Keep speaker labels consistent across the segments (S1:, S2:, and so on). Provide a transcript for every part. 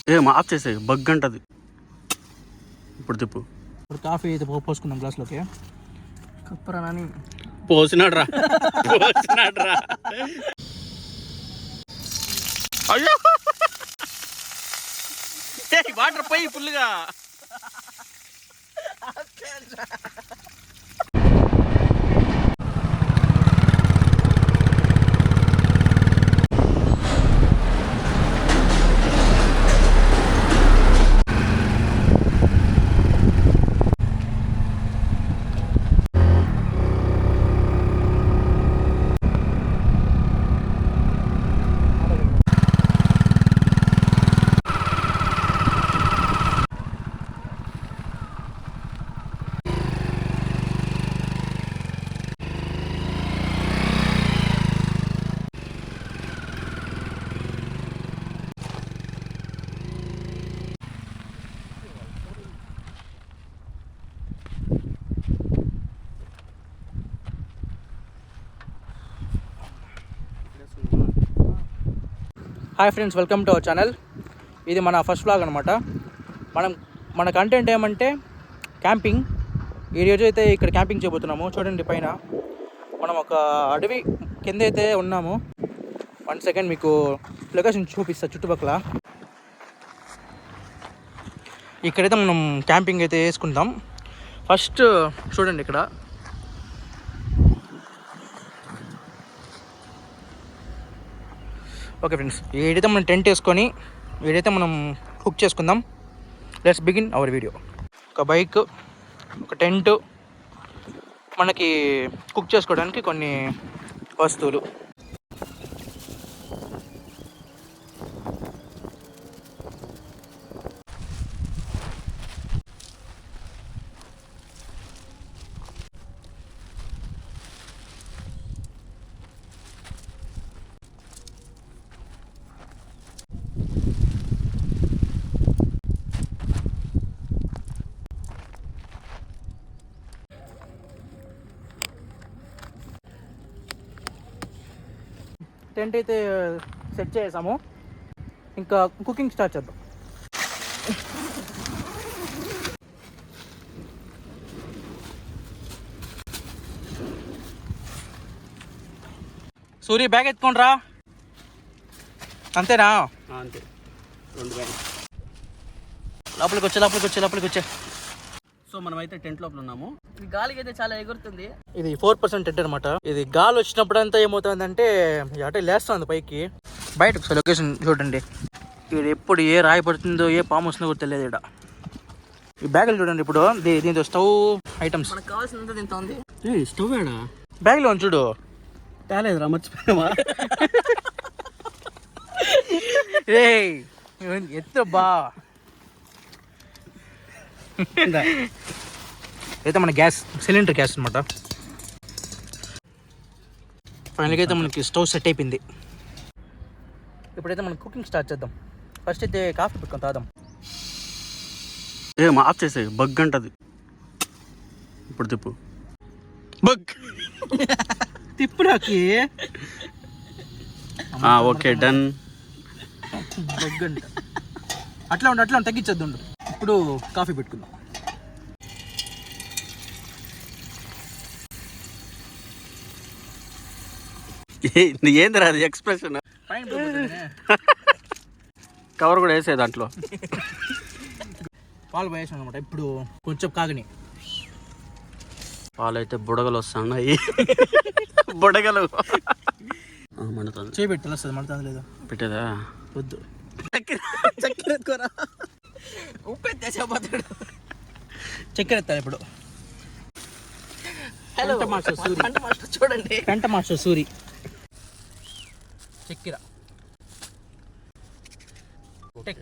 S1: Of చేసే బగ్ అంటది. ఇప్పుడు తిప్పు.
S2: ఇప్పుడు కాఫీ అయితే పోసుకుందాం గ్లాస్లోకి.
S1: కప్పరాని పోసినాడ్రా. అయ్యో వాటర్ పోయి ఫుల్గా.
S2: Hi friends, welcome to our channel. ఇది మన ఫస్ట్ వ్లాగ్ అనమాట. మన కంటెంట్ ఏమంటే క్యాంపింగ్. ఈరోజు అయితే ఇక్కడ క్యాంపింగ్ చేయబోతున్నాము. చూడండి పైన మనం ఒక అడవి కింద అయితే ఉన్నాము. 1 సెకండ్ మీకు లొకేషన్ చూపిస్తా. చుట్టుపక్కల ఇక్కడైతే మనం క్యాంపింగ్ అయితే వేసుకుంటాం. ఫస్ట్ చూడండి ఇక్కడ ఓకే ఫ్రెండ్స్, వీడైతే మనం టెంట్ వేసుకొని వీడైతే మనం కుక్ చేసుకుందాం. Let's begin our video. ఒక బైక్, ఒక టెంట్, మనకి కుక్ చేసుకోవడానికి కొన్ని వస్తువులు. టెంట్ అయితే సెట్ చేసాము. ఇంకా కుకింగ్ స్టార్ట్ చేద్దాం. సూర్య బ్యాగ్ ఎత్తుకోండి రా. అంతేనా?
S1: అంతే. 2 బ్యాగ్.
S2: లోపలికి వచ్చే.
S1: సో మనమైతే టెంట్ లోపల ఉన్నాము.
S3: ఈ గాలికి అయితే చాలా ఎగురుతుంది.
S2: ఇది 4% టెంట్ అనమాట. ఇది గాలి వచ్చినప్పుడు అంతా ఏమవుతుందంటే అటే లేస్తుంది పైకి. బయట ఒకసారి లొకేషన్ చూడండి. ఇక్కడ ఎప్పుడు ఏ రాయి పడుతుందో, ఏ పాము వస్తుందో కూడా తెలియదు. ఇక్కడ ఈ బ్యాగులు చూడండి. ఇప్పుడు దీంతో స్టవ్ ఐటమ్స్
S3: మనకు కావాల్సినంత దీంతో ఉంది.
S1: స్టవ్ ఏడా
S2: బ్యాగ్లో చూడు.
S1: తేలేదురా, మర్చిపోయావా?
S2: ఎత్తు బా. అయితే మన గ్యాస్ సిలిండర్ గ్యాస్ అనమాట. ఫైనల్గా అయితే మనకి స్టవ్ సెట్ అయిపోయింది. ఇప్పుడైతే మనం కుకింగ్ స్టార్ట్ చేద్దాం. ఫస్ట్ అయితే కాఫీ పెట్టుకొని తాదాం.
S1: ఆఫ్ చేసే బగ్ అంటది. ఇప్పుడు తిప్పు. బగ్
S2: తిప్పుడాకి.
S1: Okay, done.
S2: బగ్ అంట. అట్లా ఉండు తగ్గించద్దు. ఇప్పుడు కాఫీ పెట్టుకుందాం.
S1: ఏంది రాదు ఎక్స్ప్రెషన్. కవర్ కూడా వేసే దాంట్లో.
S2: పాలు పోయేసాను అనమాట. ఇప్పుడు కొంచెం కాగని.
S1: పాలు అయితే బుడగలు వస్తున్నాయి. బుడగలు మండుతుంది.
S2: చేపెట్టి తెలుస్తుంది మండుతుంది లేదా.
S1: పెట్టేదా?
S2: వద్దు.
S3: చక్కెర ఎత్తుకోరా. ఉప్పు ఎత్తేసాడు.
S2: చక్కెర ఎత్తాలి ఇప్పుడు.
S3: Hello
S2: master Suri.
S3: చూడండి,
S2: పెంట మాస్టర్ సూరి. చక్కెర అంటే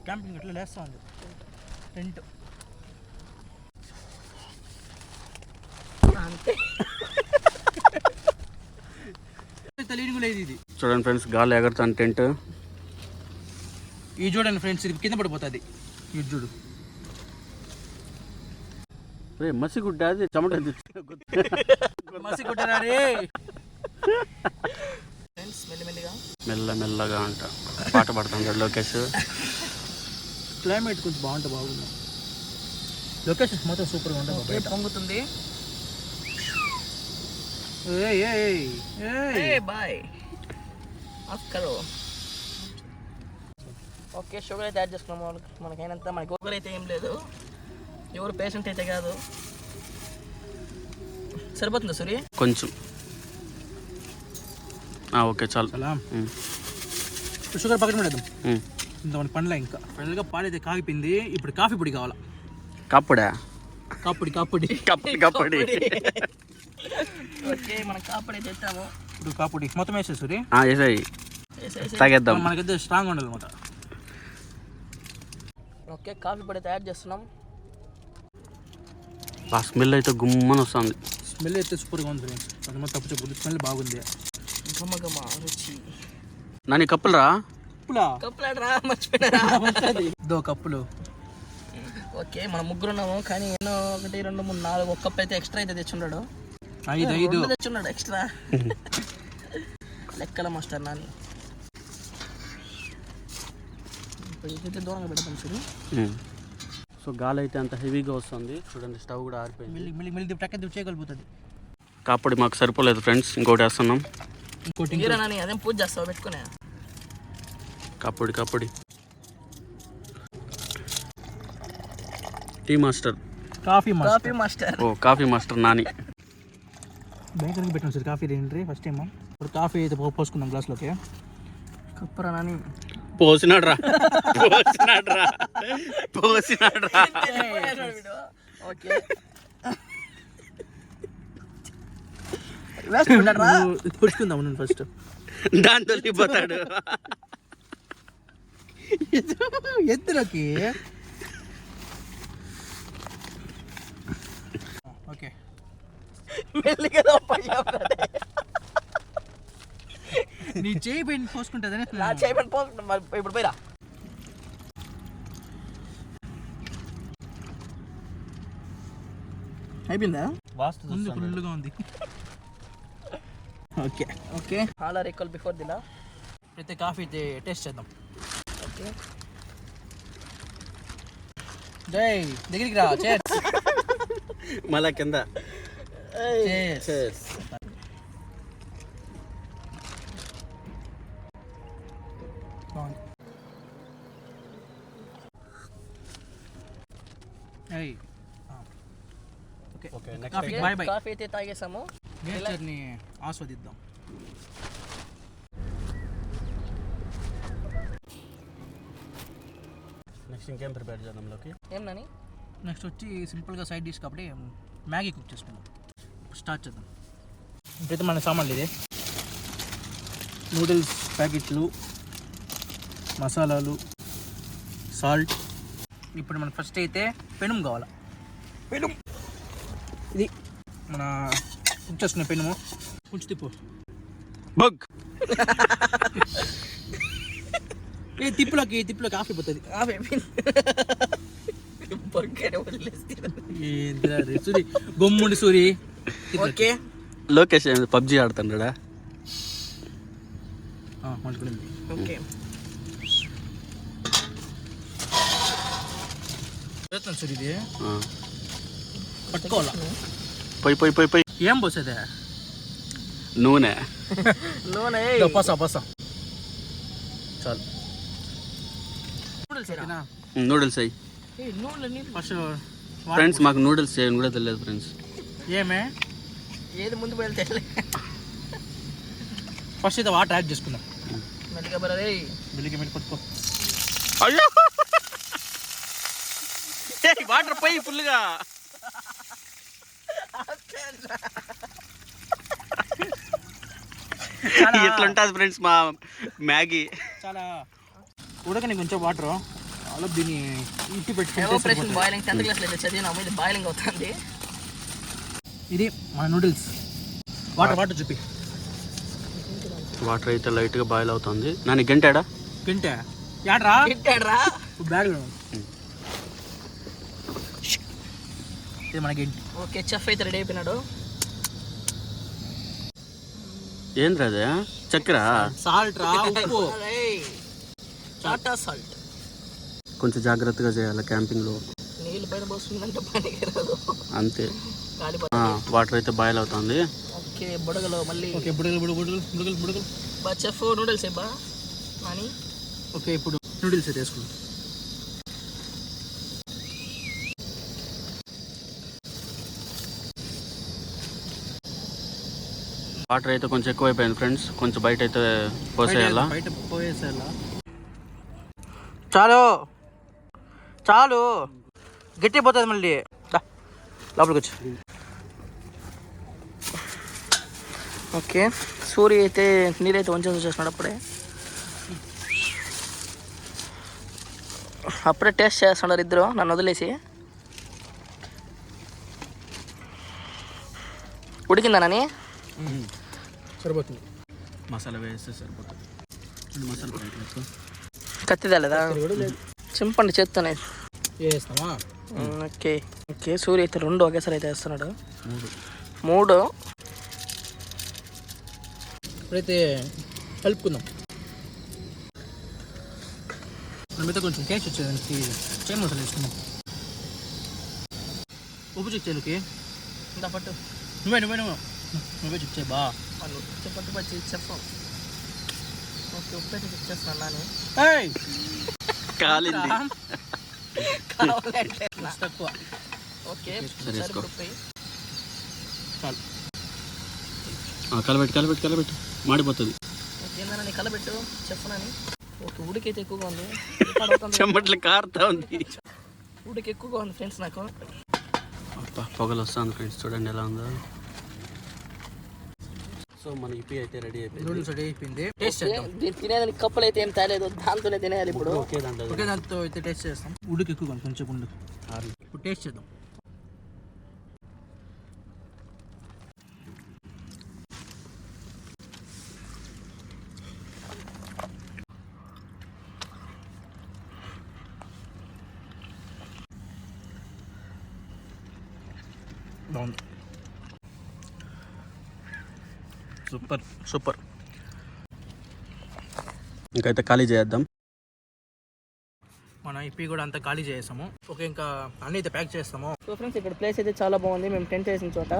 S2: క్యాంపింగ్ అట్లా లేస్తా ఉంది టెంట్.
S3: అంతే.
S2: తెలియని లేదు ఇది.
S1: చూడండి ఫ్రెండ్స్, గాలి ఎగరుతాను టెంట్.
S2: ఇది చూడండి ఫ్రెండ్స్, ఇది కింద పడిపోతుంది. ఇది చూడు.
S1: మసిగుడ్డ అది చెమట
S2: మసిగుడ్డరా రే.
S3: ఫ్రెండ్స్ మెల్లమెల్లగా
S1: మెల్లమెల్లగా అంట పాట పాడుతుంటాడు లోకేష్.
S2: క్లైమేట్ కొంచెం బాగుంది. లొకేషన్స్ మొత్తం సూపర్గా ఉంటుంది.
S3: ఓకే పొంగుతుంది. బాయ్ ఆఫ్ కరో. ఓకే షుగర్ అయితే యాడ్ చేసుకున్నాము మనకైనంత. మనకి షుగర్ అయితే ఏం లేదు, ఎవరు పేషెంట్ అయితే కాదు. సరిపోతుందా సూరి?
S1: కొంచెం ఓకే చాలు.
S2: షుగర్ పక్కన పడేద్దాం. ఇంత మన పండ్ల ఇంకా ఫైనల్గా పాడైతే కాగిపోయింది. ఇప్పుడు కాఫీ పొడి కావాలా?
S1: కాపుడా?
S2: కాపుడి
S3: ఓకే మనం కాపడి తెచ్చాము.
S2: ఇప్పుడు కాపుడి మొత్తం వేసేసరి
S1: తాగేద్దాం.
S2: మనకైతే స్ట్రాంగ్ ఉండాలి అనమాట.
S3: ఓకే కాఫీ పొడి అయితే యాడ్ చేస్తున్నాం.
S1: స్మెల్ అయితే గుమ్మని వస్తుంది.
S2: స్మెల్ అయితే సూపర్గా ఉంది ఫ్రెండ్స్. కొంతమంది తప్పు చెప్పు, స్మెల్ బాగుంది.
S3: గమగమ రుచి.
S1: నాని కప్పులరా?
S3: కప్పులాడరా మర్చిపోయినారా?
S2: దో కప్పులు.
S3: ఓకే మనం ముగ్గురు ఉన్నాము కానీ ఎన్నో 1 2 3 4 ఒక కప్ అయితే ఎక్స్ట్రా అయితే తెచ్చున్నాడు.
S2: 5
S3: తెచ్చున్నాడు ఎక్స్ట్రా. లెక్కల మాస్టర్ నాని. ఇదైతే దూరంగా పెడతాం చూడు.
S1: సో గాలి అయితే అంత హెవీగా వస్తుంది చూడండి. స్టవ్ కూడా ఆరిపోయింది.
S2: మిల్లి టక్క చేయగలుగుతుంది.
S1: కాపడి మాకు సరిపోలేదు ఫ్రెండ్స్, ఇంకోటి వేస్తున్నాం.
S3: ఇంకోటి నాని అదేం పూజ చేస్తావు పెట్టుకునే.
S1: కాపడి టీ మాస్టర్.
S2: Coffee
S3: master.
S1: ఓ కాఫీ మాస్టర్ నాని.
S2: బేకర్కి పెట్టాం సార్ కాఫీ రేంటి ఫస్ట్ టైం. ఇప్పుడు కాఫీ అయితే పోసుకుందాం గ్లాస్లోకి.
S3: కప్పురా నాని.
S1: పోసినాడు రా.
S3: ఓకే
S2: పుచ్చుకుందాం నేను ఫస్ట్.
S1: దాంతో పోతాడు
S2: ఎద్దులోకి. ఓకే నీ చేయి పెట్టి పోసుకుంటుందని
S3: నా చేయి పెట్టి పోసుకుంటా. ఇప్పుడు పోయిరా. అయిపోయిందా?
S2: ముందు ఫుల్గా ఉంది. Okay
S3: all are equal before దిలా.
S2: అయితే కాఫీ అయితే టేస్ట్ చేద్దాం.
S3: ఓకే
S2: జై దగ్గరికి రా. చేర్స్.
S1: మళ్ళా కింద.
S2: చేర్స్.
S3: కాఫీ అయితే తాగేసాము.
S2: నేచర్ని ఆస్వాదిద్దాం.
S1: నెక్స్ట్ ఇంకేం ప్రిపేర్ చేద్దాంలోకి?
S3: ఏం నాని?
S2: నెక్స్ట్ వచ్చి సింపుల్గా సైడ్ డిష్ కాబట్టి మ్యాగీ కుక్ చేసుకుందాం. స్టార్ట్ చేద్దాం. ఇప్పుడైతే మన సామాన్లు ఇదే: నూడిల్స్ ప్యాకెట్లు, మసాలాలు, సాల్ట్. ఇప్పుడు మనకు ఫస్ట్ అయితే పెనుము కావాలా. ఇది మన కుక్ చేసుకునే పెనుము. కొంచెం తిప్పు.
S1: బగ్
S2: తిప్పులోకి ఆఫీ పోతుంది. సూరి గొమ్ముండి సూరి.
S3: ఓకే
S1: లోకేష్ పబ్జి ఆడుతున్నాడా?
S3: ఓకే
S2: సూరి ఇది పట్టుకోవాలా.
S1: పోయి
S2: ఏం పోసేదే?
S1: నూనె.
S2: పసా చాలు.
S1: నూడిల్స్ అయ్యి
S2: ఫస్ట్
S1: ఫ్రెండ్స్ మాకు నూడిల్స్ చేయని కూడా తెలియదు ఫ్రెండ్స్.
S2: ఏమే
S3: ఏది ముందు పోయి తెలియదు.
S2: ఫస్ట్ అయితే వాటర్ యాడ్ చేసుకుందాం.
S3: మెల్లిగా బరే
S2: మెల్లిగా పట్టుకో.
S1: అయ్యో వాటర్ పోయి ఫుల్గా. ఎట్లుంటుంది ఫ్రెండ్స్ మా మ్యాగీ.
S2: చాలా ఉడకని కొంచెం వాటర్ అలా దీన్ని ఇంటి
S3: ఎవాపరేషన్ బాయిలింగ్ 10th క్లాస్లో అయితే చదివినాము. ఇది బాయిలింగ్ అవుతుంది.
S2: ఇది మన నూడిల్స్. వాటర్ చూపి.
S1: వాటర్ అయితే లైట్గా బాయిల్ అవుతుంది. నన్ను గంటాడా?
S2: యాడ్రా బ్యాగ్. ఇది మన గంటి.
S3: ఓకే చెఫ్ అయితే రెడీ అయిపోయినాడు.
S1: ఏంద్రా అదే? చక్కెర?
S2: సాల్ట్ రా. ఉప్పు.
S3: టాటా సాల్ట్.
S1: కొంచెం జాగ్రత్తగా చేయాలి క్యాంపింగ్లో.
S3: నీళ్ళు పైన పోస్తుందంటే పనికి రాదు
S1: అంతే.
S3: కాలిపోతుంది.
S1: వాటర్ అయితే బాయిల్ అవుతుంది.
S3: ఓకే బుడగలో మళ్ళీ
S2: ఓకే బుడగలు
S3: బా చెఫ్ నూడిల్స్ బా అని.
S2: ఓకే ఇప్పుడు నూడిల్స్ అయితే వేసుకుందాం.
S1: వాటర్ అయితే కొంచెం ఎక్కువైపోయింది ఫ్రెండ్స్, కొంచెం బయట అయితే పోసేయాలా.
S2: బయట పోయేసేయాలా. చాలు చాలు గట్టి పోతుంది మళ్ళీ. లోపలికి వచ్చి.
S3: ఓకే సూర్య అయితే నీరైతే వంచేసి వచ్చేస్తున్నాడు. అప్పుడే టేస్ట్ చేస్తున్నారు ఇద్దరు నన్ను వదిలేసి. ఉడికిందానని
S2: సరిపోతుంది.
S1: మసాలా వేస్తే సరిపోతుంది. మసాలా బయట
S3: కత్తిదా లేదా చింపండి చేత్తోనే
S2: వేస్తామా.
S3: ఓకే ఓకే సూర్య అయితే 2 ఒకేసారి అయితే వేస్తున్నాడు. 3
S2: ఇప్పుడైతే కలుపుకుందాం. మనమైతే కొంచెం టేస్ట్ వచ్చేదానికి చికెన్ మసాలా వేసుకుందాం. ఉప్పు చెక్ చేయడానికి
S3: ఇంత పట్టు
S2: నువ్వే చెక్ చేయ బా.
S3: పట్టు పచ్చి చెప్పు. ఓకే ఉప్పు అయితే చెక్ చేస్తున్నాను నాని.
S1: కాలింది.
S2: తక్కువ.
S3: ఓకే
S1: కలబెట్టు మాడిపోతుంది.
S3: ఓకేందని కలబెట్టు చెప్పనని. ఓకే ఉడికైతే ఎక్కువగా ఉంది.
S1: చెమ్మట్లు కారుతా ఉంది.
S3: ఉడికి ఎక్కువగా ఉంది ఫ్రెండ్స్ నాకు.
S1: పొగలు వస్తుంది ఫ్రెండ్స్, చూడండి ఎలా ఉందో. సో మన ఇప్పి అయితే రెడీ అయిపోయింది.
S2: నూడిల్స్ రెడీ అయిపోయింది. టేస్ట్ చేద్దాం.
S3: తినేదానికి కప్పులు అయితే ఏం తేలేదు, దాంతోనే తినేయాలి ఇప్పుడు.
S1: ఒకే
S2: దాంతో అయితే టేస్ట్ చేస్తాం. ఉడికి ఎక్కువగా కొంచెం ఉండు. ఇప్పుడు టేస్ట్ చేద్దాం. బాగుంది. సూపర్.
S1: ఇంకైతే ఖాళీ చేద్దాం.
S2: మన ఇప్పి కూడా అంతా ఖాళీ చేసాము. ఓకే ఇంకా అన్నీ అయితే ప్యాక్ చేస్తాము.
S3: సో ఫ్రెండ్స్ ఇక్కడ ప్లేస్ అయితే చాలా బాగుంది. మేము టెంట్ వేసిన చోట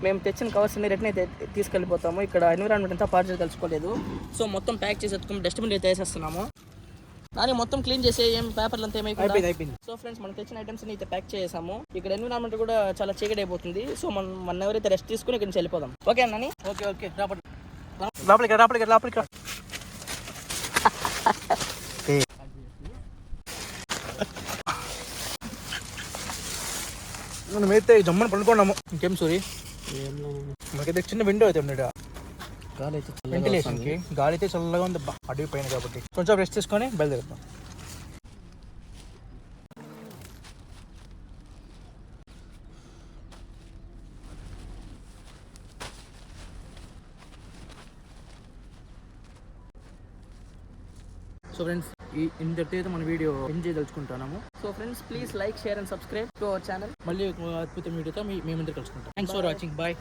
S3: మేము తెచ్చిన కవర్స్ అన్ని రిటర్న్ అయితే తీసుకెళ్ళిపోతాము. ఇక్కడ ఎన్విరాన్మెంట్ అంతా పార్సల్ కలుసుకోలేదు. సో మొత్తం ప్యాక్ చేసి ఎత్తుకుని డస్ట్బిన్ అయితే వేసేస్తున్నాము. దాన్ని మొత్తం క్లీన్ చేసే ఏం పేపర్లు అంతా
S2: అయిపోయింది.
S3: సో ఫ్రెండ్స్ మనం తెచ్చిన ఐటమ్స్ అయితే ప్యాక్ చేసాము. ఇక్కడ ఎన్విరాన్మెంట్ కూడా చాలా చీకటి అయిపోతుంది. సో మన ఎవరైతే రెస్ట్ తీసుకుని ఇక్కడ నుంచి వెళ్ళిపోదాం. ఓకే అన్న.
S2: ఓకే లోపలికి మనమైతే జమ్మని పడుకున్నాము. ఇంకేం సూరి మనకైతే చిన్న విండో అయితే ఉండేట. వెంటిలేషన్కి గాలి అయితే చల్లగా ఉంది అడవి పైన కాబట్టి కొంచెం రెస్ట్ తీసుకొని బయలుదేరుతాం. సో ఫ్రెండ్స్ ఇంతటి అయితే మన వీడియో ఎంజాయ్ తెలుసుకుంటున్నాము.
S3: So friends please like share and subscribe to our channel.
S2: మళ్ళీ అద్భుతం వీడియోతో మీ ముందు కలుసుకుంటాం. Thanks for watching. బాయ్.